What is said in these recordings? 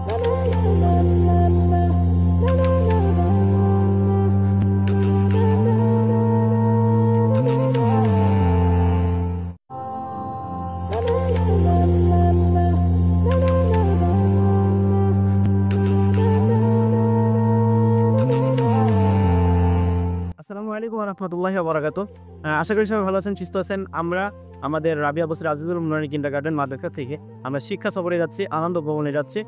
আসসালামু আলাইকুম ওয়া রাহমাতুল্লাহি ওয়া বারাকাতুহু। আশা করি সবাই ভালো আছেন, সুস্থ আছেন। আমরা আমাদের রাবিয়া বসির আজিজুল নুরানী কিন্ডারগার্টেন মাদ্রাসা থেকে আমরা শিক্ষা সফরে যাচ্ছি, আনন্দ ভবনে যাচ্ছি।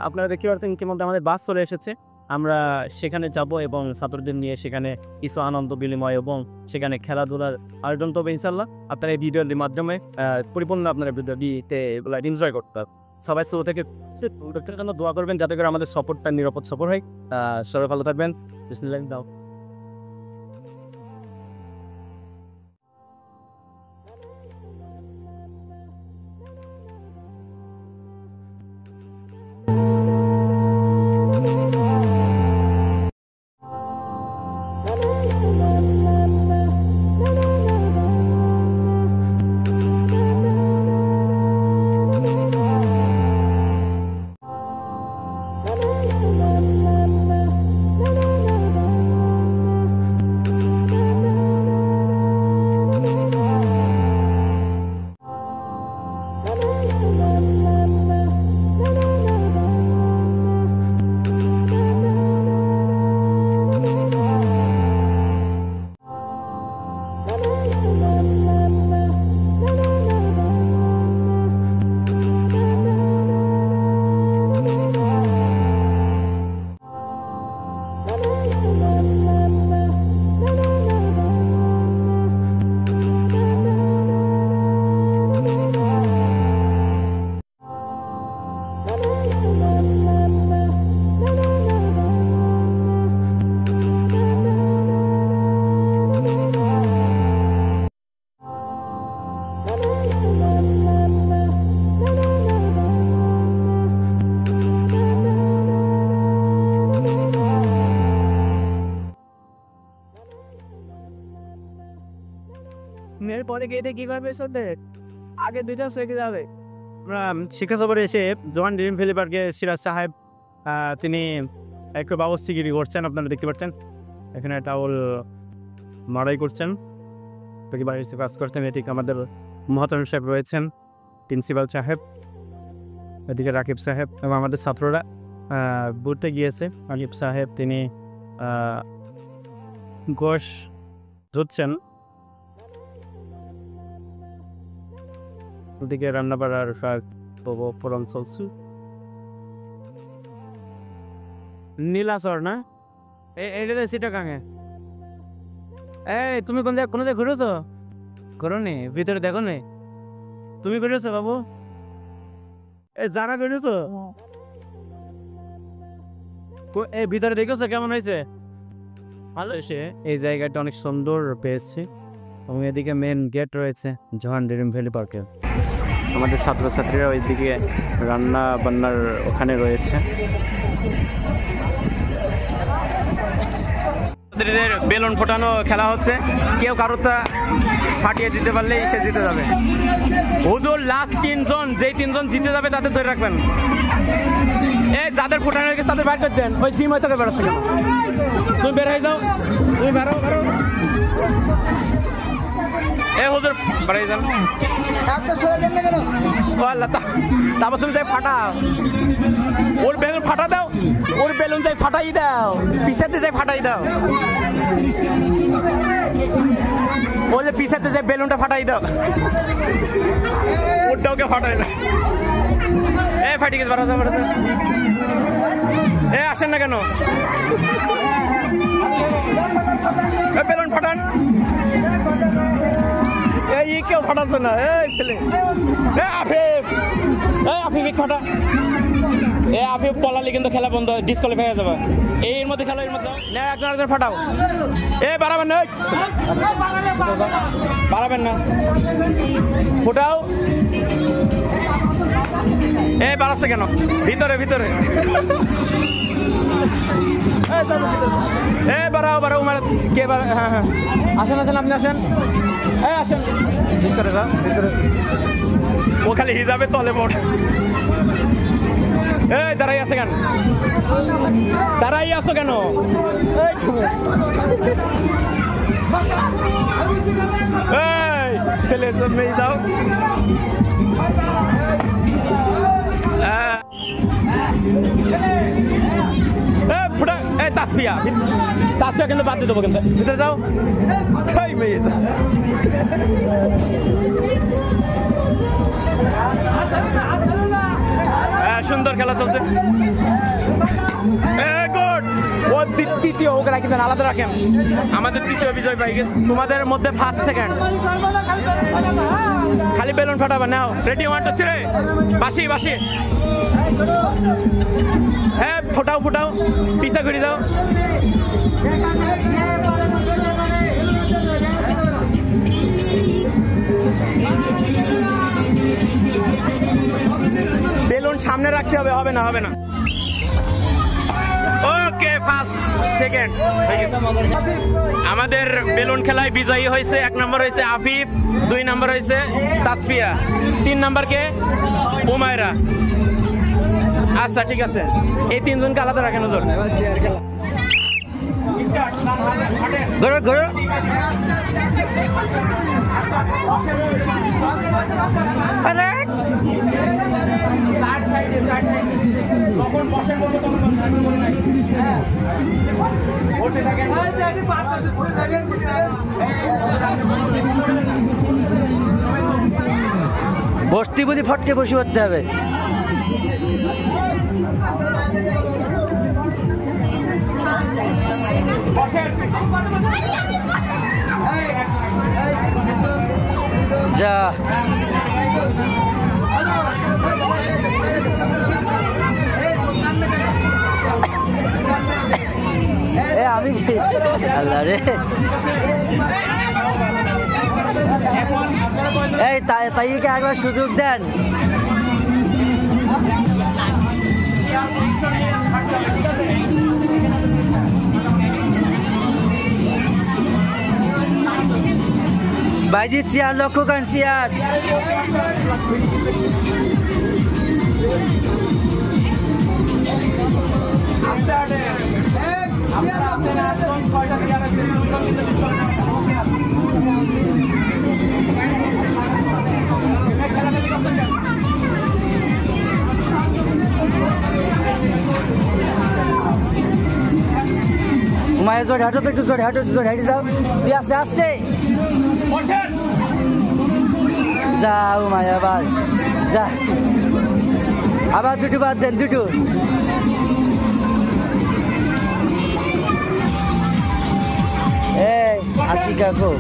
আপনারা দেখতে পাচ্ছেন ইতিমধ্যে আমাদের বাস চলে এসেছে। আমরা সেখানে যাব এবং ছাত্রদের নিয়ে সেখানে কিছু আনন্দ বিনিময় এবং সেখানে খেলাধুলার আয়োজন তবে ইনশাল্লাহ আপনারা এই ভিডিওর মাধ্যমে পরিপূর্ণ আপনারা ভিডিওতে এগুলো এনজয় করতে পারবেন। সবাই শুরু থেকে জন্য দোয়া করবেন যাতে করে আমাদের সফরটা নিরাপদ সফর হয়। সবাই ভালো থাকবেন। বিসমিল্লাহ দাও। পরে গেটে কি করবে সন্ধ্যে আগে দুইটা সেকে যাবে। আমরা শিক্ষা সফরে এসে জোহান ড্রিম ভ্যালি পার্কে সিরাজ সাহেব তিনি একটু ব্যবস্থাগিরি করছেন, আপনারা দেখতে পাচ্ছেন। এখানে টাউল মারাই করছেন, বাড়ির কাজ করছেন। এদিকে আমাদের মহাতামিম সাহেব রয়েছেন, প্রিন্সিপাল সাহেব, এদিকে রাকিব সাহেব এবং আমাদের ছাত্ররা ঘুরতে গিয়েছে। রাকিব সাহেব তিনি গোশ ধুচ্ছেন, ওদিকে রান্না বাড়ার প্রোগ্রাম চলছে। নীলাচর না এটা সেটা কাঙে। এই তুমি কোনো জায়গায় ঘুরেছ? করো নি, ভিতরে দেখো নি। তুমি ঘুরেছো বাবু? যারা ঘুরেছো এই ভিতরে দেখেছো কেমন হয়েছে? ভালো হয়েছে। এই জায়গাটা অনেক সুন্দর পেয়েছে এবং এদিকে মেন গেট রয়েছে জোহান ড্রিম ভ্যালি পার্কের। আমাদের ছাত্রছাত্রীরা ওইদিকে রান্না বান্নার ওখানে রয়েছে। বেলুন ফোটানো খেলা হচ্ছে, কেউ কারোটা ফাটিয়ে দিতে পারলেই সে জিতে যাবে। হুজুর লাস্ট তিনজন, যেই তিনজন জিতে যাবে তাদের ধরে রাখবেন। এই যাদের ফোটানো হয়ে গেছে তাদের বাইর করে দেন। ওই জিম হয়তো বেরোচ্ছে কেন? তুমি বের হয়ে যাও, তুমি বেরো। এ হুজুর বেরিয়ে যান। তারপর তুমি যাই ফাটাও, ওর বেলুন ফাটা দাও, ওর বেলুন যাই ফাটাই দাও, পিছাতে যাই ফাটাই দাও। ও যে পিছাতে যাই বেলুনটা ফাটাই দাও, ওরটাকে ফাটাই না। এ ফাটি গেছে, বাড়া যাও। এ আসেন না কেন? বেলুন ফাটান। এই কেউ ফাটাচ্ছে না। এই ছেলে আফিফ ফাটা। আফিফ পলালি কিন্তু খেলা বন্ধ, ডিসকোয়ালিফাই হয়ে যাবে। এর মধ্যে খেলা, এর মধ্যে একজন ফাটাও। বাড়াবেন না, বাড়াবেন না, ফুটাও। বাড়াচ্ছে কেন? ভিতরে ভিতরে বাড়াও বাড়াও। কে হ্যাঁ হ্যাঁ, আসেন আসেন, আপনি আসেন। আসেন ভিতরে, ভিতরে। ও খালি হিজাবে তলে পড়। এই দাঁড়াই আছে কেন? দাঁড়াই আছো কেন? এই ছেলে তো মেয়ে দাও। তাসফিয়া কিন্তু বাদ দিয়ে দেবো, কিন্তু ভিতরে যাও। খাই মেয়ে সুন্দর খেলা চলছে। তৃতীয় হোক রাখি দেন, আলাদা রাখেন। আমাদের তৃতীয় বিজয় পাই গেছে, তোমাদের মধ্যে ফার্স্ট সেকেন্ড। খালি বেলুন ফাটাবা। নাও রেডি, 1 2 3 বাসি বাসি। হ্যাঁ ফোটাও ফোটাও, পিছা ঘুরে যাও। বেলুন সামনে রাখতে হবে, হবে না হবে না। ওকে ফার্স্ট সেকেন্ড আমাদের বেলুন খেলায় বিজয়ী হয়েছে। 1 নম্বর হয়েছে আফিফ, 2 নম্বর হয়েছে তাসফিয়া, 3 নম্বর কে উমায়রা। আচ্ছা ঠিক আছে, এই 3 জনকে আলাদা রাখেন। নজর ঘোরো ঘোরো। বসতি বুঝি ফটকে বসে পড়তে হবে। যা আমি আল্লাহ রে, এই তাইকে একবার সুযোগ দেন। ভাইজি চেয়ার লক্ষ্য করেন, চেয়ার। মায়ের জোর হাঁটো তো, একটু জোর হাঁটো, জোর হাঁটি যাও। তুই আস্তে আস্তে যাও মায়া, আবার যা, আবার 2টো বাদ দেন, 2টো। এই হাতি কাকু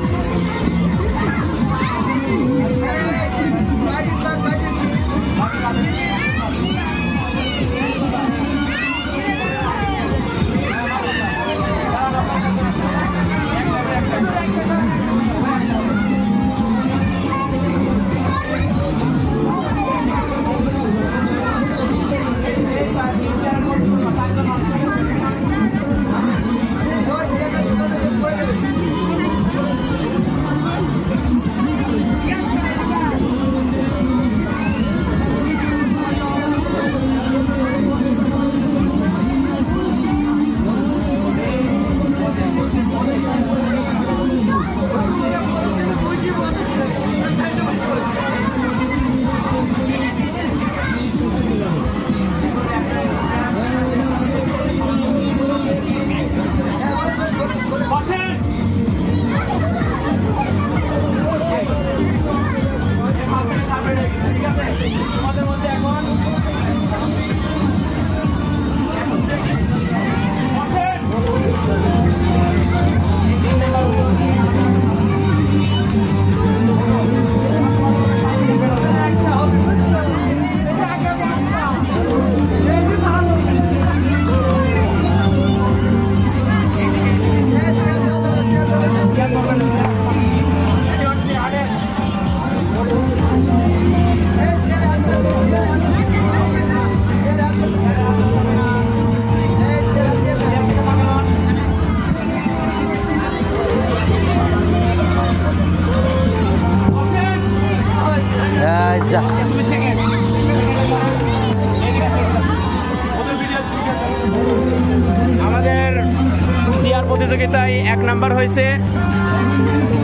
প্রতিযোগিতায় 1 নাম্বার হয়েছে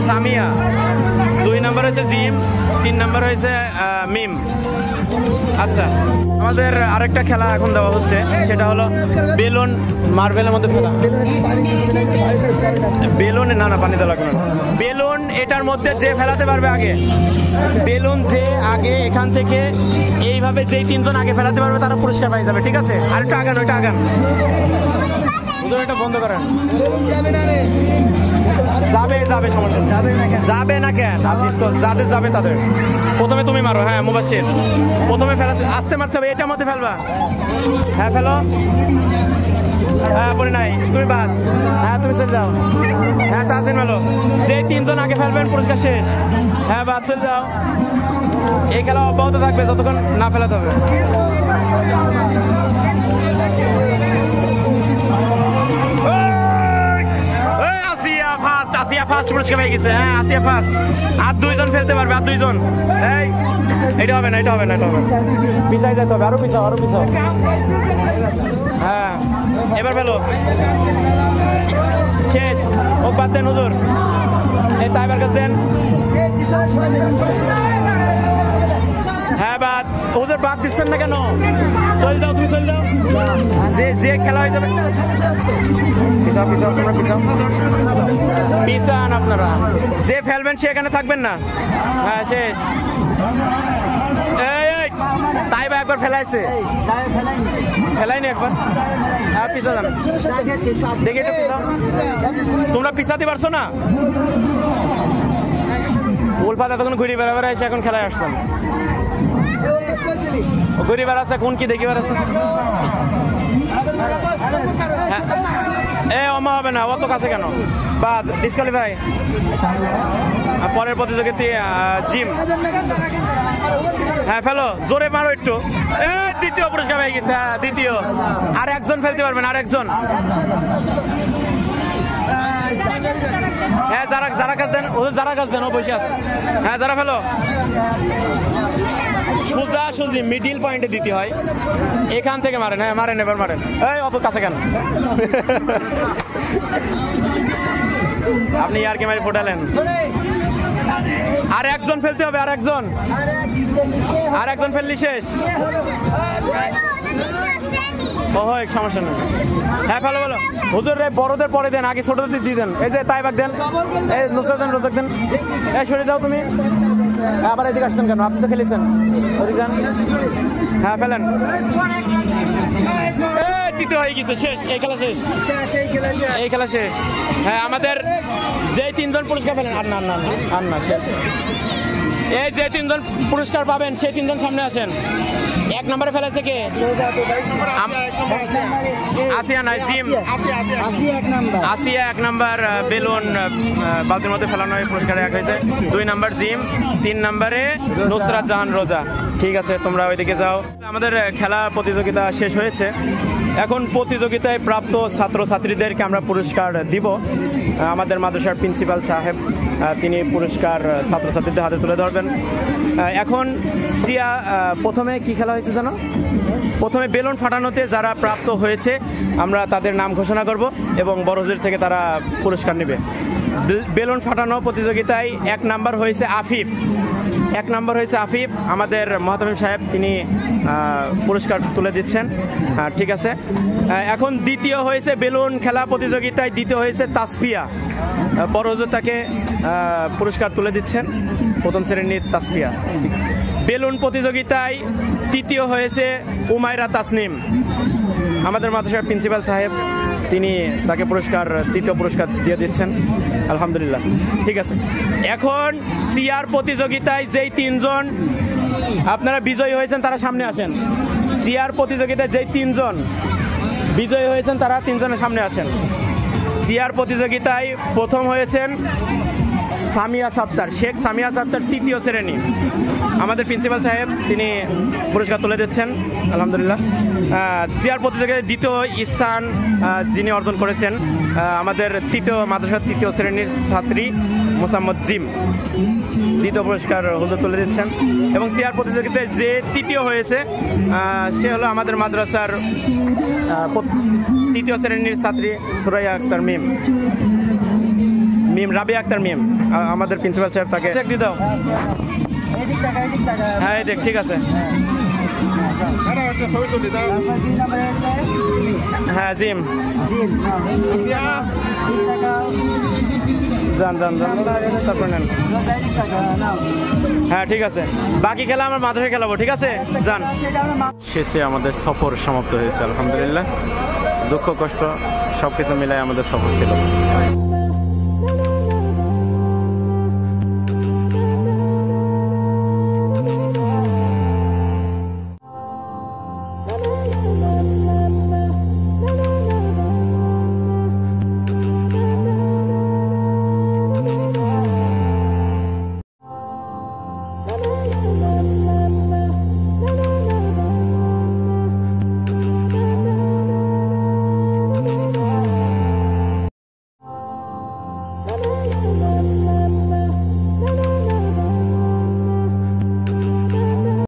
সামিয়া, 2 নাম্বার হয়েছে জিম, 3 নাম্বার হয়েছে মিম। আচ্ছা, আমাদের আরেকটা খেলা এখন দেওয়া হচ্ছে, সেটা হলো বেলুন মার্বেলের মধ্যে ফেলা। বেলুন না পানি দেওয়া লাগবে না। বেলুন এটার মধ্যে যে ফেলাতে পারবে আগে, বেলুন যে আগে এখান থেকে এইভাবে যেই 3 জন আগে ফেলাতে পারবে তারা পুরস্কার পাই যাবে, ঠিক আছে? আর একটু আগান, ওইটা আগান, হুজুর এটা বন্ধ করেন। যাবে সমস্যা যাবে না কেন? তো যাদের যাবে তাদের প্রথমে তুমি মারো। হ্যাঁ মুবাশশির, প্রথমে ফেলাতে আস্তে মারতে হবে, এটার মধ্যে ফেলবা। হ্যাঁ ফেলো। হ্যাঁ পরে নাই, তুমি বাদ। হ্যাঁ তুমি চলে যাও। হ্যাঁ তাজিন ভালো, যে 3 জন আগে ফেলবেন পুরস্কার শেষ। হ্যাঁ বাদ, চলে যাও। এই খেলা অব্যাহত থাকবে যতক্ষণ না ফেলাতে হবে। আসিয়া ফার্স্ট পুরস্কার পেয়ে গেছে। হ্যাঁ আসিয়া ফার্স্ট। আর 2 জন ফেলতে পারবে, আর 2 জন। এই এটা হবে না, এটা হবে না, এটা হবে। পিছাই যেতে হবে, আরো পিছাও, আরো পিছাও। হ্যাঁ এবার ফেলো, শেষ। ও বাদ দেন হুজুর, এই তাইবার কাছে দেন। হ্যাঁ বাদ, হুজুর বাদ দিচ্ছেন না কেন? চলে যাও, তুমি চলে যাও। যে খেলা হয়ে যাবে, পিছাও পিছাও, তোমরা পিছাও, পিছান আপনারা। যে ফেলবেন সে এখানে থাকবেন না। হ্যাঁ শেষ। এই তাই বা একবার ফেলাইছে, ফেলাইনি একবার। হ্যাঁ পিছা যান, দেখে একটু পিছাও। তোমরা পিছাতে পারছো না? উল্পাত এতক্ষণ ঘুরি বেড়াবার এসে এখন খেলায় আসছেন। ঘুরি বেড়াচ্ছে কোন কি দেখি বেড়াচ্ছে। অমা হবে না, অত কাছে কেন? বাদ, ডিসকালিফাই। পরের প্রতিযোগিতা জিম। হ্যাঁ ফেলো, জোরে মারো একটু। দ্বিতীয় পুরস্কার পেয়ে গেছে। দ্বিতীয়। আর একজন ফেলতে পারবেন, আর একজন। হ্যাঁ যারা কাজ দেন, যারা কাজ দেন ও বসে আছে। হ্যাঁ যারা ফেলো, সোজাসুজি মিডিল পয়েন্টে দিতে হয়, এখান থেকে মারেন। হ্যাঁ মারেন, এবার মারেন। এই অত কাছে কেন? আপনি আর কি মারি ফোটালেন। আর একজন ফেলতে হবে, আর একজন ফেললি শেষ। ও হয় সমস্যা নেই। হ্যাঁ ভালো ভালো হুজুর, বড়দের পরে দেন, আগে ছোটদের দিয়ে দেন। এই যে তাইবাক দেন, এই নুসরাত দেন, রোজাক দেন। এই সরে যাও তুমি, আবার এদিকে আসছেন কেন? আপনি তো খেলেছেন, ওদিকে যান। হ্যাঁ ফেলেন। তৃতীয় হয়ে গেছে, শেষ। এই খেলা শেষ, এই খেলা শেষ। হ্যাঁ আমাদের যে 3 জন পুরস্কার পেলেন, আর না শেষ। এই যে 3 জন পুরস্কার পাবেন সেই 3 জন সামনে আসেন। 1 নম্বরে ফেলেছে কে? আসিয়া নাই, জিম। আসিয়া 1 নাম্বার বেলুন বালতির মধ্যে ফেলানো হয়ে পুরস্কার 1 হয়েছে। 2 নাম্বার জিম, 3 নম্বরে নুসরাত জাহান রোজা। ঠিক আছে, তোমরা ওইদিকে যাও। আমাদের খেলা প্রতিযোগিতা শেষ হয়েছে। এখন প্রতিযোগিতায় প্রাপ্ত ছাত্রছাত্রীদেরকে আমরা পুরস্কার দিব। আমাদের মাদ্রাসার প্রিন্সিপাল সাহেব তিনি পুরস্কার ছাত্রছাত্রীদের হাতে তুলে ধরবেন। এখন প্রিয়া, প্রথমে কি খেলা হয়েছে জানো? প্রথমে বেলুন ফাটানোতে যারা প্রাপ্ত হয়েছে আমরা তাদের নাম ঘোষণা করব এবং বড় হুজুর থেকে তারা পুরস্কার নেবে। বেলুন ফাটানো প্রতিযোগিতায় 1 নাম্বার হয়েছে আফিফ। 1 নাম্বার হয়েছে আফিফ। আমাদের মহতামিম সাহেব তিনি পুরস্কার তুলে দিচ্ছেন। ঠিক আছে, এখন দ্বিতীয় হয়েছে বেলুন খেলা প্রতিযোগিতায়, দ্বিতীয় হয়েছে তাসফিয়া। বড় হুজুর তাকে পুরস্কার তুলে দিচ্ছেন, প্রথম শ্রেণীর তাসফিয়া। বেলুন প্রতিযোগিতায় তৃতীয় হয়েছে উমাইরা তাসনিম। আমাদের মাদ্রাসার প্রিন্সিপাল সাহেব তিনি তাকে তৃতীয় পুরস্কার দিয়ে দিচ্ছেন, আলহামদুলিল্লাহ। ঠিক আছে, এখন সিআর প্রতিযোগিতায় যেই 3 জন আপনারা বিজয়ী হয়েছেন তারা সামনে আসেন। সিআর প্রতিযোগিতায় যেই 3 জন বিজয়ী হয়েছেন তারা 3 জনের সামনে আসেন। সিআর প্রতিযোগিতায় প্রথম হয়েছেন সামিয়া সাত্তার, শেখ সামিয়া সাত্তার 3য় শ্রেণী। আমাদের প্রিন্সিপাল সাহেব তিনি পুরস্কার তুলে দিচ্ছেন আলহামদুলিল্লাহ। চেয়ার প্রতিযোগিতায় 2য় স্থান যিনি অর্জন করেছেন আমাদের মাদ্রাসার 3য় শ্রেণীর ছাত্রী মোসাম্মদ জিম, 2য় পুরস্কার হুজুর তুলে দিচ্ছেন। এবং চেয়ার প্রতিযোগিতায় যে 3য় হয়েছে সে হলো আমাদের মাদ্রাসার 3য় শ্রেণীর ছাত্রী সুরাইয়া আক্তার মিম, রাবিয়া আক্তার মিম। আমাদের প্রিন্সিপাল সাহেব তাকে চেক দিয়ে দাও। হ্যাঁ দেখ, ঠিক আছে। হ্যাঁ জিম, যান তারপর নেন। হ্যাঁ ঠিক আছে, বাকি খেলা আমার মাদ্রাসায় খেলাবো, ঠিক আছে যান। শেষে আমাদের সফর সমাপ্ত হয়েছে আলহামদুলিল্লাহ। দুঃখ কষ্ট সবকিছু মিলাই আমাদের সফর ছিল।